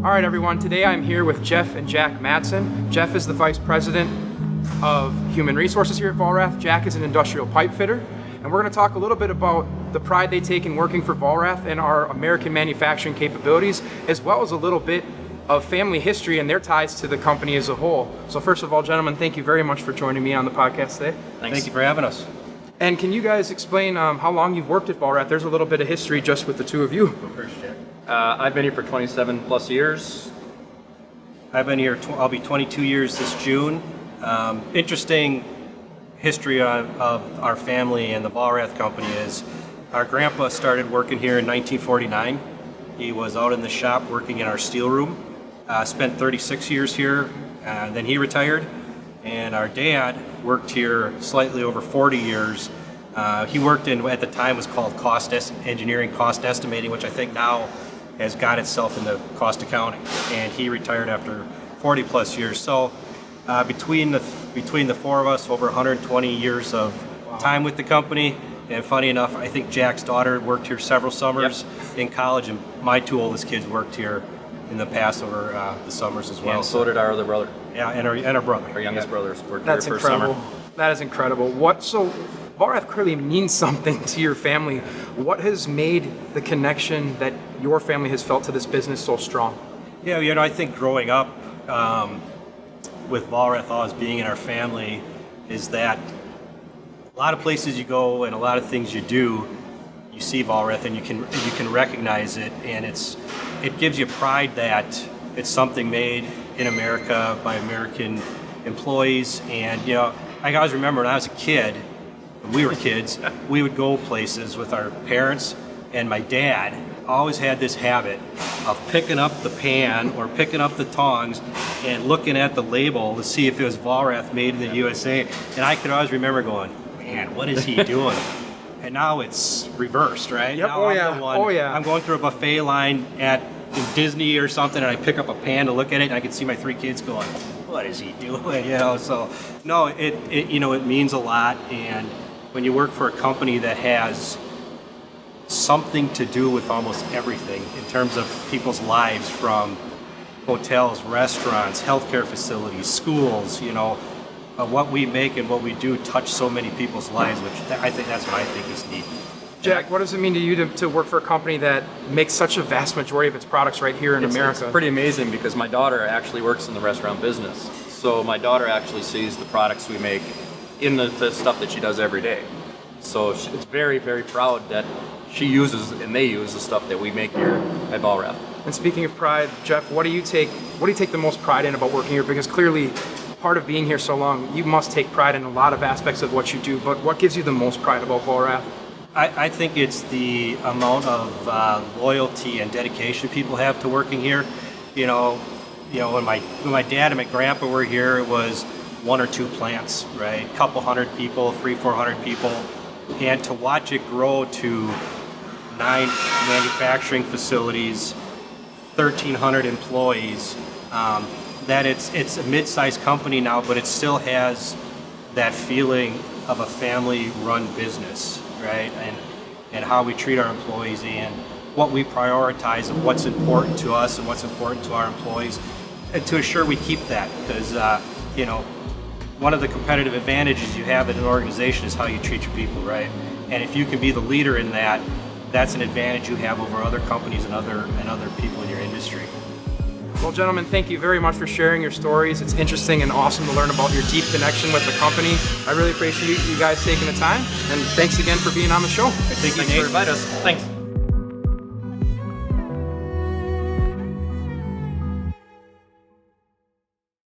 All right, everyone. Today I'm here with Jeff and Jack Madson. Jeff is the Vice President of Human Resources here at Vollrath. Jack is an industrial pipe fitter. And we're going to talk a little bit about the pride they take in working for Vollrath and our American manufacturing capabilities, as well as a little bit of family history and their ties to the company as a whole. So first of all, gentlemen, thank you very much for joining me on the podcast today. Thanks. Thank you for having us. And can you guys explain how long you've worked at Vollrath? There's a little bit of history just with the two of you. Go first, Jack. I've been here for 27 plus years. I've been here, I'll be 22 years this June. Interesting history of our family and the Vollrath company is our grandpa started working here in 1949. He was out in the shop working in our steel room, spent 36 years here, then he retired. And our dad worked here slightly over 40 years. He worked in, at the time was called engineering cost estimating, which I think now has got itself into cost accounting. And he retired after 40 plus years. So between the four of us, over 120 years of time with the company. And funny enough, I think Jack's daughter worked here several summers in college, and my two oldest kids worked here in the past over the summers as well. And so did our other brother. Yeah, and our brother. Our youngest brothers worked That's here for incredible. summer. That is incredible. So Vollrath clearly means something to your family. What has made the connection that your family has felt to this business so strong? Yeah, I think growing up with Vollrath always being in our family is that a lot of places you go and a lot of things you do, you see Vollrath and you can recognize it, and it gives you pride that it's something made in America by American employees. And I always remember when I was a kid, when we were kids, we would go places with our parents, and my dad always had this habit of picking up the pan or picking up the tongs and looking at the label to see if it was Vollrath made in the USA. And I could always remember going, man, what is he doing? And now it's reversed, right? Yep. Now I'm going through a buffet line at Disney or something, and I pick up a pan to look at it, and I can see my three kids going, what is he doing? So no, it means a lot. And when you work for a company that has something to do with almost everything in terms of people's lives, from hotels, restaurants, healthcare facilities, schools, what we make and what we do touch so many people's lives, which I think that's what I think is neat. Jack, what does it mean to you to work for a company that makes such a vast majority of its products right here in America? It's pretty amazing because my daughter actually works in the restaurant business. So my daughter actually sees the products we make in the stuff that she does every day. So it's very, very proud that she uses and they use the stuff that we make here at Vollrath. And speaking of pride, Jeff, what do you take the most pride in about working here? Because clearly, part of being here so long, you must take pride in a lot of aspects of what you do. But what gives you the most pride about Vollrath? I think it's the amount of loyalty and dedication people have to working here. When my dad and my grandpa were here, it was one or two plants, right? A couple hundred people, 300-400 people, and to watch it grow to 9 manufacturing facilities, 1,300 employees. That it's a mid-sized company now, but it still has that feeling of a family-run business, right? And how we treat our employees and what we prioritize of what's important to us and what's important to our employees, and to assure we keep that, because one of the competitive advantages you have in an organization is how you treat your people, right? And if you can be the leader in that, that's an advantage you have over other companies and other people in your industry. Well, gentlemen, thank you very much for sharing your stories. It's interesting and awesome to learn about your deep connection with the company. I really appreciate you guys taking the time, and thanks again for being on the show. Thanks for inviting us. Thanks.